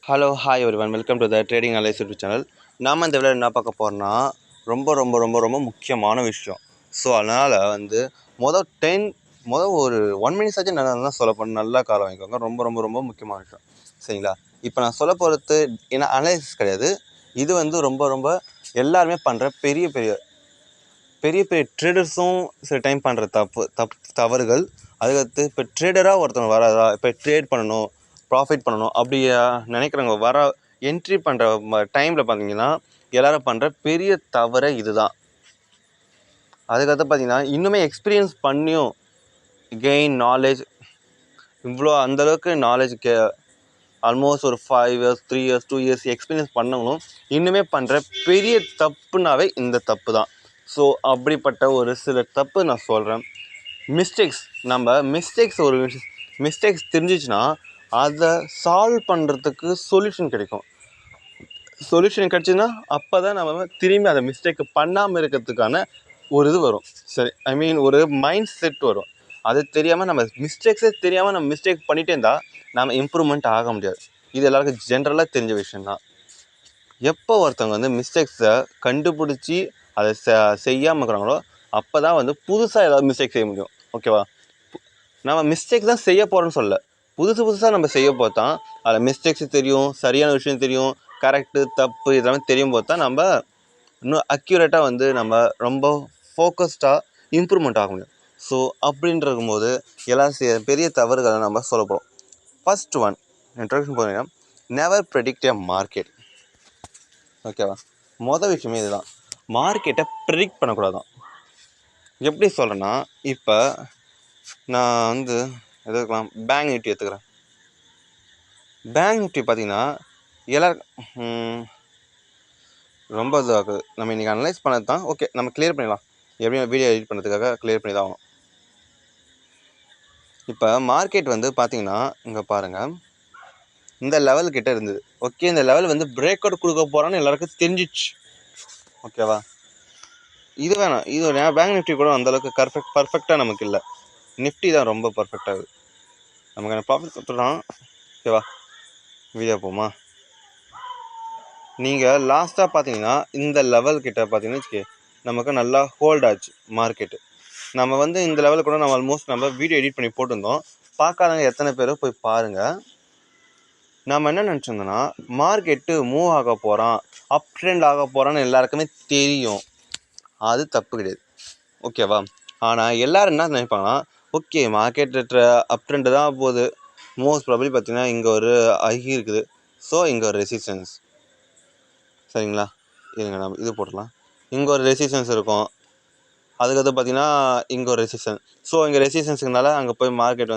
Hello hi everyone, welcome to the trading analyse YouTube channel. நாம் இந்த விட என்ன பார்க்க போகிறோம்னா ரொம்ப ரொம்ப ரொம்ப ரொம்ப முக்கியமான விஷயம். ஸோ அதனால் ஒரு 1 மினிட்ஸ் ஆச்சு நல்லா சொல்ல போகிறேன். நல்லா காலம் வாங்கிக்கோங்க. ரொம்ப ரொம்ப ரொம்ப முக்கியமான விஷயம், சரிங்களா? இப்போ நான் சொல்ல போகிறது ஏன்னா அனலைசிஸ் கிடையாது. இது ரொம்ப ரொம்ப எல்லாருமே பண்ணுற பெரிய பெரிய பெரிய பெரிய ட்ரேடர்ஸும் சில டைம் பண்ணுற தவறுகள். அதுக்கடுத்து இப்போ ட்ரேடராக ஒருத்தவங்க வராதா, இப்போ ட்ரேட் பண்ணணும், ப்ராஃபிட் பண்ணணும் அப்படி நினைக்கிறவங்க என்ட்ரி பண்ணுற டைமில் பார்த்தீங்கன்னா எல்லோரும் பண்ணுற பெரிய தவறே இதுதான். அதுக்கடுத்து பார்த்தீங்கன்னா இன்னுமே எக்ஸ்பீரியன்ஸ் பண்ணியும் கெயின் நாலேஜ் இவ்வளோ அந்தளவுக்கு நாலேஜ் ஆல்மோஸ்ட் ஒரு 5 இயர்ஸ் 3 இயர்ஸ் 2 இயர்ஸ் எக்ஸ்பீரியன்ஸ் பண்ணவங்களும் இன்னுமே பண்ணுற பெரிய தப்புனாவே இந்த தப்பு தான். ஸோ அப்படிப்பட்ட ஒரு சில தப்பு நான் சொல்கிறேன். ஒரு மிஸ்டேக்ஸ் தெரிஞ்சிச்சுன்னா அதை சால்வ் பண்ணுறதுக்கு சொல்யூஷன் கிடச்சிதுன்னா அப்போ தான் நம்ம திரும்பி அந்த மிஸ்டேக்கு பண்ணாமல் இருக்கிறதுக்கான ஒரு இது வரும். சரி, ஒரு மைண்ட் செட் வரும். அது தெரியாமல் நம்ம மிஸ்டேக் பண்ணிகிட்டே இருந்தால் நம்ம இம்ப்ரூவ்மெண்ட் ஆக முடியாது. இது எல்லாருக்கும் ஜென்ரலாக தெரிஞ்ச விஷயந்தான். எப்போ ஒருத்தவங்க மிஸ்டேக்ஸை கண்டுபிடிச்சி அதை செய்யாமல் இருக்கிறாங்களோ அப்போ தான் புதுசாக ஏதாவது மிஸ்டேக் செய்ய முடியும். ஓகேவா? நம்ம மிஸ்டேக் தான் செய்ய போகிறோன்னு சொல்ல, புதுசாக நம்ம செய்ய போது தான் அதில் மிஸ்டேக்ஸ் தெரியும், சரியான விஷயம் தெரியும், கரெக்டு தப்பு இதெல்லாமே தெரியும் போது தான் நம்ம இன்னும் அக்யூரேட்டாக நம்ம ரொம்ப ஃபோக்கஸ்டாக இம்ப்ரூவ்மெண்ட் ஆக முடியும். ஸோ அப்படின்ற போது எல்லாம் பெரிய தவறுகளை நம்ம சொல்ல போகிறோம். ஃபர்ஸ்ட் ஒன் இன்ட்ரோடக்ஷன் போகிறீங்கன்னா, நெவர் ப்ரெடிக்ட் எ மார்க்கெட். ஓகேவா? மொதல் விஷயமே இதுதான், மார்க்கெட்டை ப்ரெடிக்ட் பண்ணக்கூடாதான். எப்படி சொல்கிறேன்னா, இப்போ நான் எதுக்கலாம் பேங்க் நிஃப்டி எடுத்துக்கிறேன். பேங்க் நிஃப்டி பார்த்தீங்கன்னா எல்லாருக்கும் ரொம்ப இதாகுது. நம்ம இன்றைக்கி அனலைஸ் பண்ணது தான். ஓகே, நம்ம கிளியர் பண்ணிடலாம். எப்படியும் வீடியோ எடிட் பண்ணுறதுக்காக கிளியர் பண்ணி தான் ஆகணும். இப்போ மார்க்கெட் பார்த்தீங்கன்னா இங்கே பாருங்கள், இந்த லெவல்கிட்ட இருந்தது. ஓகே, இந்த லெவல் பிரேக் அவுட் கொடுக்க போகிறான்னு எல்லாருக்கும் தெரிஞ்சிச்சு. ஓகேவா? இது வேணாம், இது பேங்க் நிஃப்டி கூட அந்தளவுக்கு பர்ஃபெக்டாக நமக்கு இல்லை. நிஃப்டி தான் ரொம்ப பர்ஃபெக்டாகுது. நமக்கு அந்த ப்ராஃபிட் கொடுத்துடலாம். ஓகேவா? வீடியோ போமா? நீங்கள் லாஸ்ட்டாக பார்த்தீங்கன்னா இந்த லெவல்கிட்ட பார்த்தீங்கன்னு வச்சுக்கே, நமக்கு நல்லா ஹோல்ட் ஆச்சு மார்க்கெட்டு. நம்ம இந்த லெவலில் கூட நம்ம ஆல்மோஸ்ட் வீடியோ எடிட் பண்ணி போட்டிருந்தோம். பார்க்காதவங்க எத்தனை பேரோ போய் பாருங்கள். நம்ம என்ன நினச்சிருந்தோன்னா, மார்க்கெட்டு மூவ் ஆக போகிறான், அப் ட்ரெண்ட் ஆக போகிறான்னு எல்லாருக்குமே தெரியும். அது தப்பு கிடையாது. ஓகேவா? ஆனால் எல்லோரும் என்ன நினைப்பாங்கன்னா, ஓகே மார்க்கெட் அப் ட்ரெண்டு தான் போகுது, மோஸ்ட் ப்ராபபிலி பார்த்தீங்கன்னா இங்கே ஒரு ஹை இருக்குது, ஸோ இங்கே ஒரு ரெசிஸ்டன்ஸ். சரிங்களா? இருங்க நம்ம இது போட்டுடலாம். இங்கே ஒரு ரெசிஸ்டன்ஸ் இருக்கும். அதுக்கடுத்து பார்த்தீங்கன்னா இங்கே ஒரு ரெசிஸ்டன்ஸ். ஸோ இங்கே ரெசிஸ்டன்ஸுக்குனால அங்கே போய் மார்க்கெட்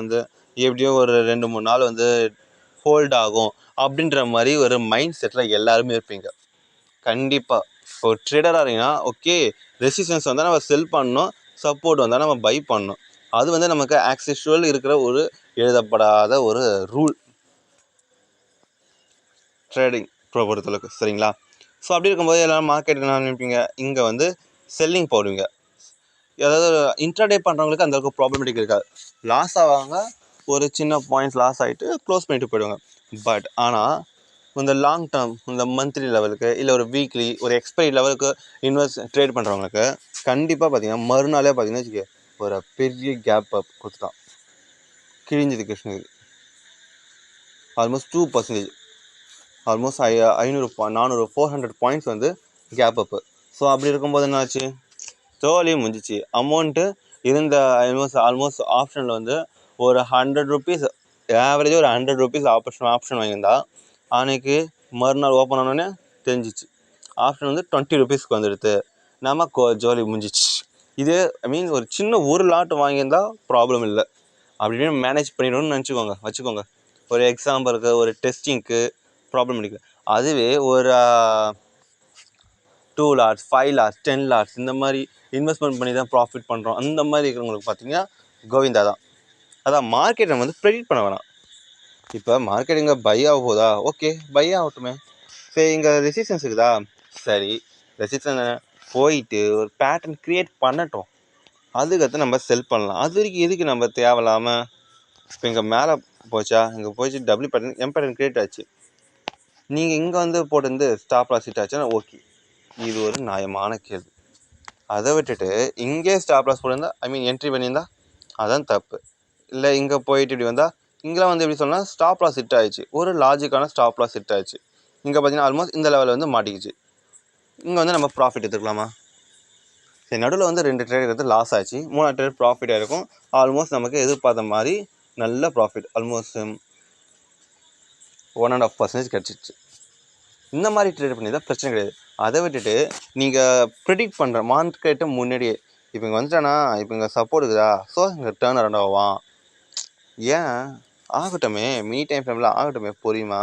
எப்படியும் ஒரு 2-3 நாள் ஹோல்ட் ஆகும் அப்படின்ற மாதிரி ஒரு மைண்ட் செட்டில் எல்லாருமே இருப்பீங்க. கண்டிப்பாக ஒரு ட்ரேடராக இருந்தீங்கன்னா, ஓகே ரெசிஸ்டன்ஸ் வந்தால் நம்ம செல் பண்ணணும், சப்போர்ட் வந்தால் நம்ம பை பண்ணணும். அது நமக்கு ஆக்சுவல் இருக்கிற ஒரு எழுதப்படாத ஒரு ரூல் ட்ரேடிங் பொறுத்தளவுக்கு. சரிங்களா? ஸோ அப்படி இருக்கும்போது எல்லோரும் மார்க்கெட்டுக்கு என்ன நினைப்பீங்க, இங்கே செல்லிங் போடுவீங்க. அதாவது இன்ட்ராடே பண்ணுறவங்களுக்கு அந்தளவுக்கு ப்ராப்ளமேட்டிக் இருக்காது. லாஸ் ஆவாங்க, ஒரு சின்ன பாயிண்ட்ஸ் லாஸ் ஆகிட்டு க்ளோஸ் பண்ணிட்டு போயிடுவாங்க. பட் ஆனால் இந்த லாங் டேர்ம், இந்த மந்த்லி லெவலுக்கு இல்லை ஒரு வீக்லி ஒரு எக்ஸ்பைரி லெவலுக்கு ட்ரேட் பண்ணுறவங்களுக்கு கண்டிப்பாக பார்த்தீங்கன்னா மறுநாளே பார்த்தீங்கன்னா வச்சுக்க ஒரு பெரிய கேப் அப் கொடுத்துட்டான். கிழிஞ்சது Krishnagiri almost 2%, almost 400-400 points gap அப்பு. ஸோ அப்படி இருக்கும்போது என்னாச்சு, ஜோலியும் முடிஞ்சிச்சு. அமௌண்ட்டு இருந்த ஆல்மோஸ்ட் ஆப்ஷனில் ஒரு 100 ருபீஸ், ஆவரேஜாக ஒரு 100 ருபீஸ் ஆப்ஷன் வாங்கியிருந்தா அன்றைக்கி மறுநாள் ஓப்பன் ஆனோடனே தெரிஞ்சிச்சு ஆப்ஷன் 20 ருபீஸ்க்கு வந்துடுது. நமக்கு ஜோலி முடிஞ்சிச்சு. இதே ஒரு சின்ன ஒரு லாட் வாங்கியிருந்தால் ப்ராப்ளம் இல்லை, அப்படின்னு மேனேஜ் பண்ணிடணும்னு வச்சுக்கோங்க. ஒரு எக்ஸாம்பிளுக்கு ஒரு டெஸ்டிங்க்கு ப்ராப்ளம் இருக்குது. அதுவே ஒரு 2 லாட்ஸ் 5 லாட்ஸ் 10 லாட்ஸ் இந்த மாதிரி இன்வெஸ்ட்மெண்ட் பண்ணி தான் ப்ராஃபிட் பண்ணுறோம். அந்த மாதிரி இருக்கிறவங்களுக்கு பார்த்தீங்கன்னா கோவிந்தா தான். அதான் மார்க்கெட்டை ப்ரெடிக்ட் பண்ண வேணாம். இப்போ மார்க்கெட் இங்கே பை ஆக போதா, ஓகே பை ஆகட்டுமே. சரி, இங்கே ரெசிஸ்டன்ஸ் இருக்குதா, சரி ரெசிஸ்டன்ஸ் போயிட்டு ஒரு பேட்டர்ன் க்ரியேட் பண்ணட்டும், அதுக்கடுத்து நம்ம செல் பண்ணலாம். அது வரைக்கும் எதுக்கு நம்ம தேவையில்லாமல் இப்போ இங்கே மேலே போச்சா, இங்கே போயிடுச்சு double pattern M pattern create ஆச்சு, நீங்கள் இங்கே வந்து போட்டு ஸ்டாப் லாஸ் ஹிட் ஆச்சுன்னா ஓகே, இது ஒரு நியாயமான கேள்வி. அதை விட்டுட்டு இங்கே ஸ்டாப் லாஸ் போட்டிருந்தா என்ட்ரி பண்ணியிருந்தா அதான் தப்பு. இல்லை இங்கே போயிட்டு இப்படி வந்தால் இங்கெல்லாம் வந்து எப்படி சொல்லலாம், ஸ்டாப் லாஸ் ஹிட் ஆயிடுச்சு, ஒரு லாஜிக்கான ஸ்டாப் லாஸ் ஹிட் ஆயிடுச்சு. இங்கே பார்த்தீங்கன்னா ஆல்மோஸ்ட் இந்த லெவலில் வந்து மாட்டிக்கிச்சு. இங்கே வந்து நம்ம ப்ராஃபிட் எடுத்துக்கலாமா? சரி, நடுவில் வந்து 2 ட்ரேட் எடுத்து லாஸ் ஆச்சு, 3 ட்ரேட் ப்ராஃபிட் ஆகிருக்கும். ஆல்மோஸ்ட் நமக்கு எதிர்பார்த்த மாதிரி நல்ல ப்ராஃபிட், ஆல்மோஸ்ட் 1.5% கிடச்சிச்சு. இந்த மாதிரி ட்ரேட் பண்ணி தான் பிரச்சனை கிடையாது. அதை விட்டுட்டு நீங்கள் ப்ரிடிக்ட் பண்ணுற மார்க்கெட்டை முன்னாடியே இப்போ இங்கே வந்துட்டானா, இப்போ இங்கே சப்போர்ட் இருக்குதா, ஸோ இங்கே டேர்ன் அரௌண்ட் ஆவான். ஏன் ஆகட்டுமே, மினி டைம் ஃப்ரேமில் ஆகட்டுமே, பொறியுமா?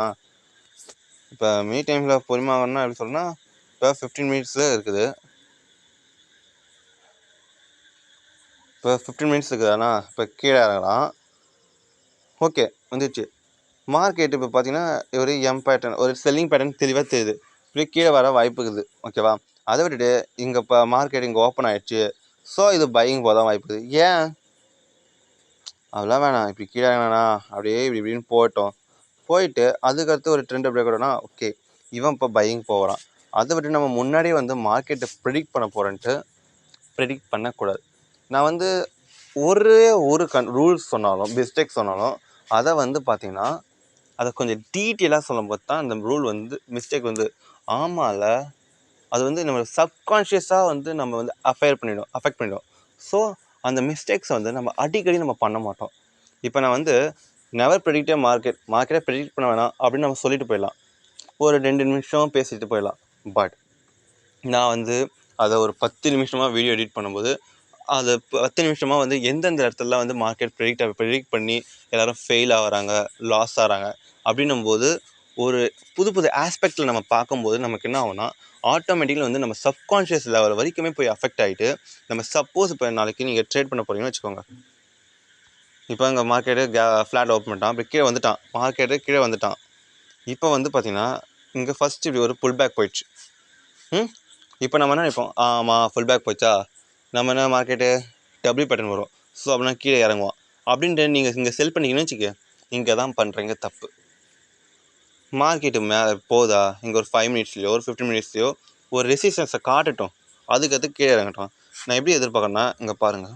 இப்போ மினி டைமில் பொறியுமா ஆகணும்னா எப்படி சொல்லணும்னா, இப்போ 15 மினிட்ஸில் இருக்குது. இப்போ 15 மினிட்ஸ் இருக்குதாண்ணா, இப்போ கீழே இறங்கலாம். ஓகே, வந்துடுச்சு. மார்க்கெட் இப்போ பார்த்தீங்கன்னா ஒரு பேட்டர்ன், ஒரு செல்லிங் பேட்டர்ன் தெளிவாக தெரியுது. இப்படி கீழே வர வாய்ப்பு இருக்குது, ஓகேவா? அதை விட்டுட்டு இங்கே இப்போ மார்க்கெட் இங்கே ஓப்பன் ஆகிடுச்சு, ஸோ இது பையிங் போக தான் வாய்ப்பு இருக்குது. ஏன் அதெல்லாம் வேணாம், இப்படி கீழே வேணா அப்படியே இப்படின்னு போயிட்டு அதுக்கடுத்து ஒரு ட்ரெண்ட் பிரேக் அவுட்னா ஓகே, இவன் இப்போ பையிங் போகிறான். அதை விட்டு நம்ம முன்னாடியே வந்து மார்க்கெட்டை ப்ரிடிக்ட் பண்ண போகிறேன்ட்டு ப்ரிடிக்ட் பண்ணக்கூடாது. நான் வந்து ஒரு ரூல்ஸ் சொன்னாலும் மிஸ்டேக் சொன்னாலும் அதை வந்து பார்த்திங்கன்னா அதை கொஞ்சம் டீட்டெயிலாக சொல்லும்போது தான் அந்த ரூல் வந்து மிஸ்டேக் வந்து ஆமாம்ல, அது வந்து நம்ம சப்கான்ஷியஸாக வந்து நம்ம வந்து அஃபெக்ட் பண்ணிடும். ஸோ அந்த மிஸ்டேக்ஸை வந்து நம்ம அடிக்கடி நம்ம பண்ண மாட்டோம். இப்போ நான் வந்து நெவர் ப்ரெடிக்டே மார்க்கெட்டை ப்ரெடிக்ட் பண்ண வேணாம் அப்படின்னு நம்ம சொல்லிட்டு போயிடலாம், ஒரு 2 நிமிஷம் பேசிட்டு போயிடலாம். பட் நான் வந்து அதை ஒரு 10 நிமிஷமாக வீடியோ எடிட் பண்ணும்போது அது 10 நிமிஷமாக வந்து எந்தெந்த இடத்துல வந்து மார்க்கெட் ப்ரெடிக்ட் பண்ணி எல்லோரும் ஃபெயில் ஆகிறாங்க, லாஸ் ஆகிறாங்க அப்படின்னும்போது ஒரு புது ஆஸ்பெக்டில் நம்ம பார்க்கும்போது நமக்கு என்ன ஆகும்னா, ஆட்டோமேட்டிக்கலி வந்து நம்ம சப்கான்ஷியஸ் லெவல் வரைக்குமே போய் அஃபெக்ட் ஆகிட்டு, நம்ம சப்போஸ் இப்போ நாளைக்கு நீங்கள் ட்ரேட் பண்ண போகிறீங்கன்னு வச்சுக்கோங்க. இப்போ இங்கே மார்க்கெட்டு ஃப்ளாட் ஓப்பன் பண்ணிட்டான், அப்படி கீழே வந்துட்டான், மார்க்கெட்டு கீழே வந்துட்டான். இப்போ வந்து பார்த்திங்கன்னா இங்கே ஃபஸ்ட்டு இப்படி ஒரு புல் பேக் போயிடுச்சு. இப்போ நம்ம என்ன நினைப்போம், ஆமாம் ஃபுல் பேக் போச்சா, நம்ம என்ன மார்க்கெட்டு டபுள் பேட்டர்ன் வரும், ஸோ அப்படின்னா கீழே இறங்குவோம் அப்படின்ட்டு நீங்கள் இங்கே செல் பண்ணிங்கன்னு வச்சுக்க, இங்கே தான் பண்ணுறீங்க தப்பு. மார்க்கெட்டு மேலே போதா, இங்கே ஒரு 5 மினிட்ஸ்லையோ ஒரு 15 மினிட்ஸ்லையோ ஒரு ரெசிஸ்டன்ஸை காட்டட்டும், அதுக்கடுத்து கீழே இறங்கட்டும். நான் எப்படி எதிர்பார்க்கறேன்னா, இங்கே பாருங்கள்,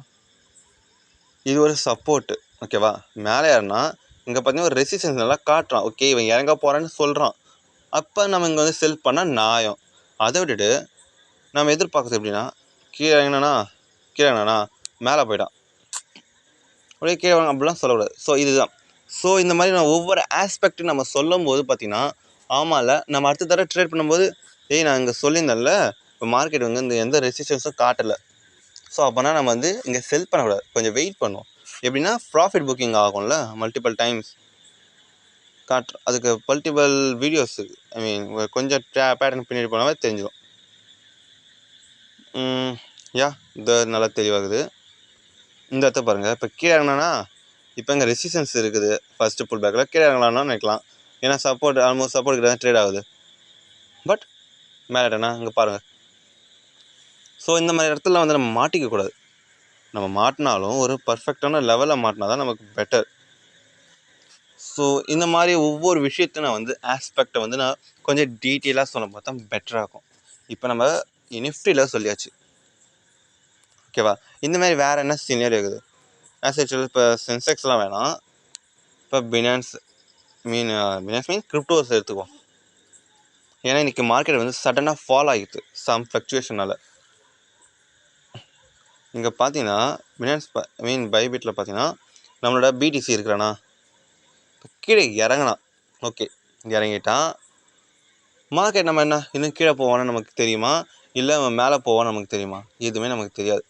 இது ஒரு சப்போர்ட்டு, ஓகேவா? மேலே ஏறினா இங்கே பார்த்தீங்கன்னா ஒரு ரெசிஸ்டன்ஸ் நல்லா காட்டுறான், ஓகே இவன் இறங்க போகிறான்னு சொல்கிறான், அப்போ நம்ம இங்கே வந்து செல் பண்ணால் நியாயம். அதை விட்டுட்டு நம்ம எதிர்பார்க்குறது எப்படின்னா, கீழே இறங்கினானா மேலே போயிட்டான், அப்படியே கீழே அப்படிலாம் சொல்லக்கூடாது. ஸோ இதுதான். ஸோ இந்த மாதிரி நான் ஒவ்வொரு ஆஸ்பெக்ட்டும் நம்ம சொல்லும் போது பார்த்திங்கன்னா, ஆமாம்ல நம்ம அடுத்த தடவை ட்ரேட் பண்ணும்போது நான் இங்கே சொல்லியிருந்தேன்ல, இப்போ மார்க்கெட் வந்து இந்த எந்த ரெசிஸ்டன்ஸும் காட்டலை, ஸோ அப்போனா நம்ம வந்து இங்கே செல் பண்ணக்கூடாது, கொஞ்சம் வெயிட் பண்ணுவோம். எப்படின்னா ப்ராஃபிட் புக்கிங் ஆகும்ல மல்டிபிள் டைம்ஸ் காட்டுறோம், அதுக்கு மல்டிபிள் வீடியோஸ் கொஞ்சம் பேட்டர்ன் பின்னாடி போனாவே தெரிஞ்சிடும். இது நல்லா தெளிவாகுது. இந்த இடத்த பாருங்கள், இப்போ கீழே இறங்கினா இப்போ இங்கே ரெசிஸ்டன்ஸ் இருக்குது, ஃபஸ்ட்டு புல் பேக்கில் கீழே இறங்கலாம்னு நினைக்கலாம், ஏன்னா சப்போர்ட் ஆல்மோஸ்ட் சப்போர்ட் தான் ட்ரேட் ஆகுது. பட் மேலேட்டேண்ணா இங்கே பாருங்கள். ஸோ இந்த மாதிரி இடத்துல வந்து நம்ம மாட்டிக்கக்கூடாது. நம்ம மாட்டினாலும் ஒரு பர்ஃபெக்டான லெவலில் மாட்டினா தான் நமக்கு பெட்டர். ஸோ இந்த மாதிரி ஒவ்வொரு விஷயத்தையும் நான் வந்து ஆஸ்பெக்டை வந்து நான் கொஞ்சம் டீட்டெயிலாக சொல்ல பார்த்தா பெட்டராக இருக்கும். இப்போ நம்ம நிஃப்டியில் சொல்லியாச்சு, ஓகேவா? இந்தமாதிரி வேறு என்ன சினியர் இருக்குது ஆஸ் ஆக்சுவல். இப்போ சென்செக்ஸ்லாம் வேணாம், இப்போ பினான்ஸ் மீன் கிரிப்டோஸ் எடுத்துக்குவோம். ஏன்னா இன்றைக்கி மார்க்கெட் வந்து சடனாக ஃபால் ஆகிடுது சம் ஃப்ளக்சுவேஷனால். இங்கே பார்த்தீங்கன்னா பினான்ஸ் பைபிட்டில் பார்த்தீங்கன்னா நம்மளோட பிடிசி இருக்கிறானா, கீழே இறங்கினான், ஓகே இறங்கிட்டான். மார்க்கெட் நம்ம என்ன இன்னும் கீழே போவான்னு நமக்கு தெரியுமா, இல்லை மேலே போவான்னு நமக்கு தெரியுமா? எதுவுமே நமக்கு தெரியாது.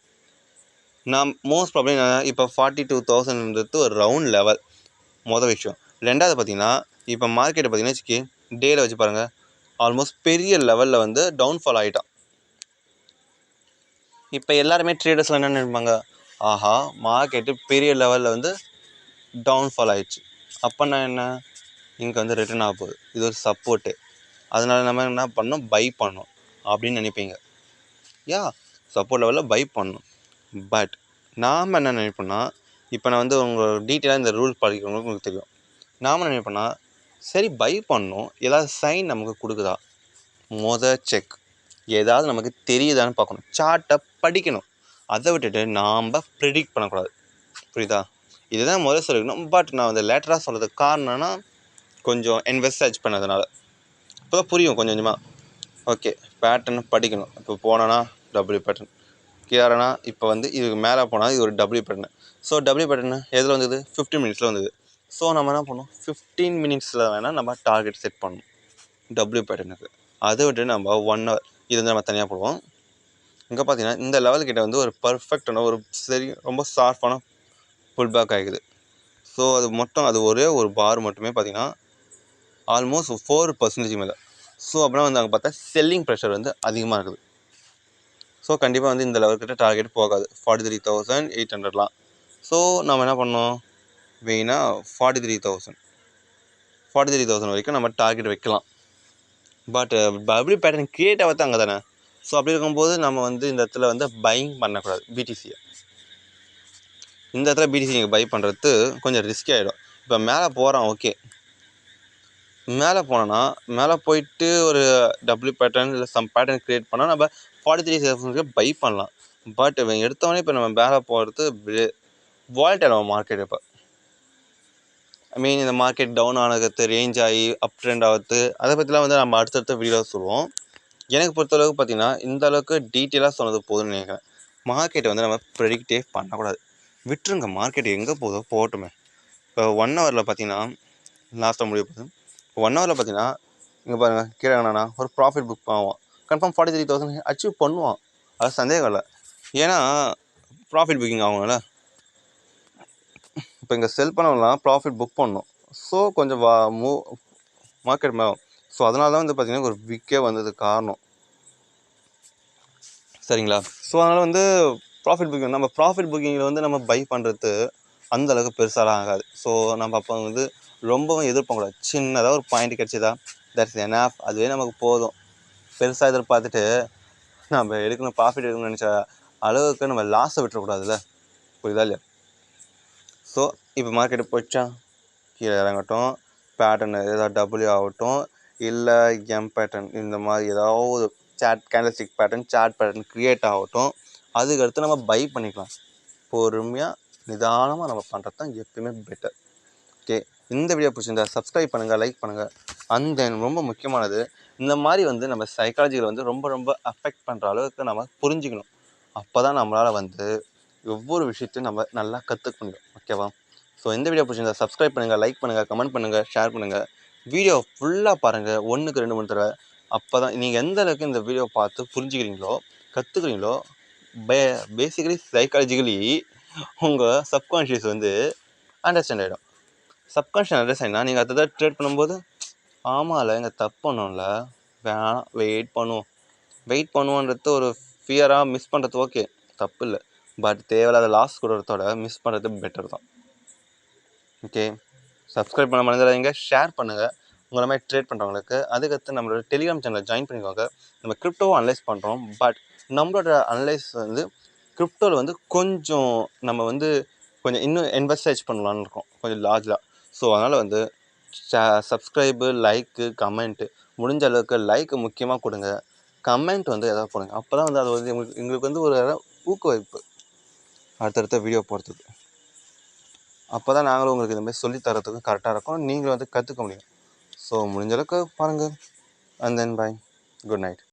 நான் மோஸ்ட் ப்ராப்ளம் இப்போ 42,000 ஒரு ரவுண்ட் லெவல் மொதல் விஷயம். ரெண்டாவது பார்த்தீங்கன்னா இப்போ மார்க்கெட்டை பார்த்தீங்கன்னா வச்சுக்கி டேயில் வச்சு பாருங்கள், ஆல்மோஸ்ட் பெரிய லெவலில் வந்து டவுன்ஃபால் ஆகிட்டான். இப்போ எல்லாருமே ட்ரேடர்ஸ்லாம் என்ன நினைப்பாங்க, ஆஹா மார்க்கெட்டு பெரிய லெவலில் வந்து டவுன்ஃபால் ஆகிடுச்சு, அப்போனா என்ன இங்கே வந்து ரிட்டர்ன் ஆக போகுது, இது ஒரு சப்போர்ட்டு, அதனால நம்ம என்ன பண்ணணும், பை பண்ணணும் அப்படின்னு நினைப்பீங்க. சப்போர்ட் லெவலில் பை பண்ணணும். பட் நாம் என்ன நினைப்போம்னா, இப்போ நான் வந்து உங்கள் டீட்டெயிலாக இந்த ரூல் படிக்கிறவங்களுக்கு உங்களுக்கு தெரியும், நாம் என்ன நினைப்போம்னா சரி பை பண்ணோம், ஏதாவது சைன் நமக்கு கொடுக்குதா செக். ஏதாவது நமக்கு தெரியுதான்னு பார்க்கணும், சார்ட்டை படிக்கணும். அதை விட்டுட்டு நாம் ப்ரெடிக்ட் பண்ணக்கூடாது. புரியுதா? இதுதான் சொல்லிக்கணும். பட் நான் வந்து லேட்டராக சொல்கிறதுக்கு காரணம்னா கொஞ்சம் இன்வெஸ்ட் பண்ணதுனால இப்போ தான் புரியும் கொஞ்சம் கொஞ்சமாக. ஓகே, பேட்டர்ன் படிக்கணும். இப்போ போனோன்னா டபிள்யூ பேட்டர்ன், கீழேனா இப்போ வந்து இதுக்கு மேலே போனால் இது ஒரு W pattern. So W pattern எதில் வந்தது? 15 மினிட்ஸில் வந்தது. ஸோ நம்ம என்ன பண்ணணும், 15 மினிட்ஸில் வேணால் நம்ம டார்கெட் செட் பண்ணணும் டபிள்யூ பேட்டர்னுக்கு. அதை விட்டு நம்ம 1 ஹவர் இது வந்து நம்ம தனியாக போடுவோம். இங்கே பார்த்தீங்கன்னா இந்த லெவல்கிட்ட வந்து ஒரு பர்ஃபெக்டான ஒரு ரொம்ப ஷார்ப்பான புல் பேக் ஆகிக்குது. ஸோ அது ஒரே ஒரு பார் மட்டுமே பார்த்தீங்கன்னா ஆல்மோஸ்ட் 4% மேலே. ஸோ அப்படின்னா வந்து அங்கே பார்த்தா செல்லிங் ப்ரெஷர் வந்து அதிகமாக இருக்குது. ஸோ கண்டிப்பாக வந்து இந்த லெவல்கிட்ட டார்கெட் போகாது 43,800லாம். ஸோ நம்ம என்ன பண்ணோம், மெயினாக 43,000 வரைக்கும் நம்ம டார்கெட் வைக்கலாம். பட் டபிள்யூ பேட்டர்ன் கிரியேட் ஆகிறது அங்கே தானே. ஸோ அப்படி இருக்கும்போது நம்ம வந்து இந்த இடத்துல வந்து பையிங் பண்ணக்கூடாது பிடிசியை. இந்த இடத்துல பிடிசி நீங்கள் பை பண்ணுறது கொஞ்சம் ரிஸ்கி ஆகிடும். இப்போ மேலே போகிறோம், ஓகே, மேலே போனோன்னா மேலே போயிட்டு ஒரு டபிள்யூ பேட்டர்ன் இல்லை சம் பேட்டர்ன் க்ரியேட் பண்ணால் நம்ம 43,000 பை பண்ணலாம். பட் இவன் எடுத்தோடனே இப்போ நம்ம மேலே போகிறது வாலட்டைல் மார்க்கெட். இப்போ ஐ மீன் இந்த மார்க்கெட் டவுன் ஆனது, ரேஞ்ச் ஆகி அப் ட்ரெண்ட் ஆகுது, அதை பற்றிலாம் வந்து நம்ம அடுத்தடுத்த வீடியோ சொல்லுவோம். எனக்கு பொறுத்தளவுக்கு பார்த்தீங்கன்னா இந்த அளவுக்கு டீட்டெயிலாக சொன்னது போதும்னு நினைக்கிறேன். மார்க்கெட்டை வந்து நம்ம ப்ரெடிக்டே பண்ணக்கூடாது, விட்டுருங்க. மார்க்கெட் எங்கே போதோ போகட்டுமே. இப்போ 1 ஹவரில் பார்த்தீங்கன்னா லாஸ்ட்டாக முடிய போகுது. 1 ஹவரில் பார்த்தீங்கன்னா இங்கே பாருங்கள், கீழே என்னன்னா ஒரு ப்ராஃபிட் புக் ஆகும். கன்ஃபார்ம் 43,000 அச்சீவ் பண்ணுவான், அது சந்தேகம் இல்லை. ஏன்னா ப்ராஃபிட் புக்கிங் ஆகும்ல. இப்போ இங்கே செல் பண்ணலாம், ப்ராஃபிட் புக் பண்ணணும். ஸோ கொஞ்சம் மார்க்கெட் மேலும். ஸோ அதனால தான் வந்து பார்த்திங்கன்னா ஒரு விக்கே வந்தது காரணம், சரிங்களா? ஸோ அதனால் வந்து ப்ராஃபிட் புக்கிங், நம்ம ப்ராஃபிட் புக்கிங்கில் வந்து நம்ம பை பண்ணுறது அந்தளவுக்கு பெருசாலாம் ஆகாது. ஸோ நம்ம அப்போ வந்து ரொம்பவும் எதிர்பார்க்கக்கூடாது. சின்னதாக ஒரு பாயிண்ட் கிடச்சிதா, தட்ஸ் எனாஃப், அதுவே நமக்கு போதும். பெருசாக எதிர்பார்த்துட்டு நம்ம எடுக்கணும், ப்ராஃபிட் எடுக்கணும்னு நினச்ச அளவுக்கு நம்ம லாஸை விட்டுறக்கூடாதுல்ல. புரியுதா இல்லையா? ஸோ இப்போ மார்க்கெட்டு போயிடுச்சா, கீழே இறங்கட்டும், பேட்டர்ன் ஏதாவது டபிள்யூ ஆகட்டும், இல்லை எம் பேட்டர்ன் இந்த மாதிரி ஏதாவது candlestick pattern, chart pattern create ஆகட்டும், அதுக்கடுத்து நம்ம பை பண்ணிக்கலாம். பொறுமையாக நிதானமாக நம்ம பண்ணுறது தான் எப்பயுமே பெட்டர். ஓகே, இந்த வீடியோ பிடிச்சிருந்தா சப்ஸ்கிரைப் பண்ணுங்கள், லைக் பண்ணுங்கள். அண்ட் தென் ரொம்ப முக்கியமானது, இந்த மாதிரி வந்து நம்ம சைக்காலஜியில் வந்து ரொம்ப ரொம்ப அஃபெக்ட் பண்ணுற அளவுக்கு நம்ம புரிஞ்சுக்கணும். அப்போ தான் நம்மளால் வந்து ஒவ்வொரு விஷயத்தையும் நம்ம நல்லா கற்றுக்க முடியும். ஓகேவா? ஸோ இந்த வீடியோ பிடிச்சிருந்தா சப்ஸ்கிரைப் பண்ணுங்கள், லைக் பண்ணுங்கள், கமெண்ட் பண்ணுங்கள், ஷேர் பண்ணுங்கள். வீடியோ ஃபுல்லாக பாருங்கள், 1க்கு 2 3 தடவை. அப்போ தான் நீங்கள் எந்த அளவுக்கு இந்த வீடியோ பார்த்து புரிஞ்சுக்கிறீங்களோ, கற்றுக்குறீங்களோ, பேசிக்கலி சைக்காலஜிக்கலி உங்கள் சப்கான்ஷியஸ் வந்து அண்டர்ஸ்டாண்ட் ஆகிடும். சப்கான்ஷியஸ் அண்டர்ஸ்டாண்ட் ஆகினா நீங்கள் அதை ட்ரேட் பண்ணும்போது, ஆமாம்ல இங்கே தப்பு பண்ணோம்ல, வேணாம் வெயிட் பண்ணுவோன்றது ஒரு ஃபியராக மிஸ் பண்ணுறது ஓகே, தப்பு இல்லை. பட் தேவையில்லாத லாஸ் கொடுறதோட மிஸ் பண்ணுறது பெட்டர் தான். ஓகே, சப்ஸ்கிரைப் பண்ண மறந்துடாதீங்க, ஷேர் பண்ணுங்கள் உங்களை மாதிரி ட்ரேட் பண்ணுறவங்களுக்கு. அதுக்கடுத்து நம்மளோட டெலிகிராம் சேனலை ஜாயின் பண்ணிக்கோங்க. நம்ம கிரிப்டோவை அனலைஸ் பண்ணுறோம். பட் நம்மளோட அனலைஸ் வந்து கிரிப்டோவில் வந்து கொஞ்சம் நம்ம வந்து கொஞ்சம் இன்னும் இன்வெஸ்ட் பண்ணலான்னு இருக்கோம், கொஞ்சம் லார்ஜாக. ஸோ அதனால் வந்து சப்ஸ்கிரைபு, லைக்கு, கமெண்ட்டு, முடிஞ்ச அளவுக்கு லைக்கு முக்கியமாக கொடுங்க. கமெண்ட் வந்து எதாவது போடுங்க. அப்போ தான் வந்து அது வந்து எங்களுக்கு வந்து ஒரு ஊக்குவிப்பு அடுத்தடுத்த வீடியோ போகிறதுக்கு. அப்போ தான் நாங்களும் உங்களுக்கு இந்த மாதிரி சொல்லித்தரத்துக்கு கரெக்டாக இருக்கும், நீங்களும் வந்து கற்றுக்க முடியும். ஸோ முடிஞ்ச அளவுக்கு பாருங்கள். And then bye, good night.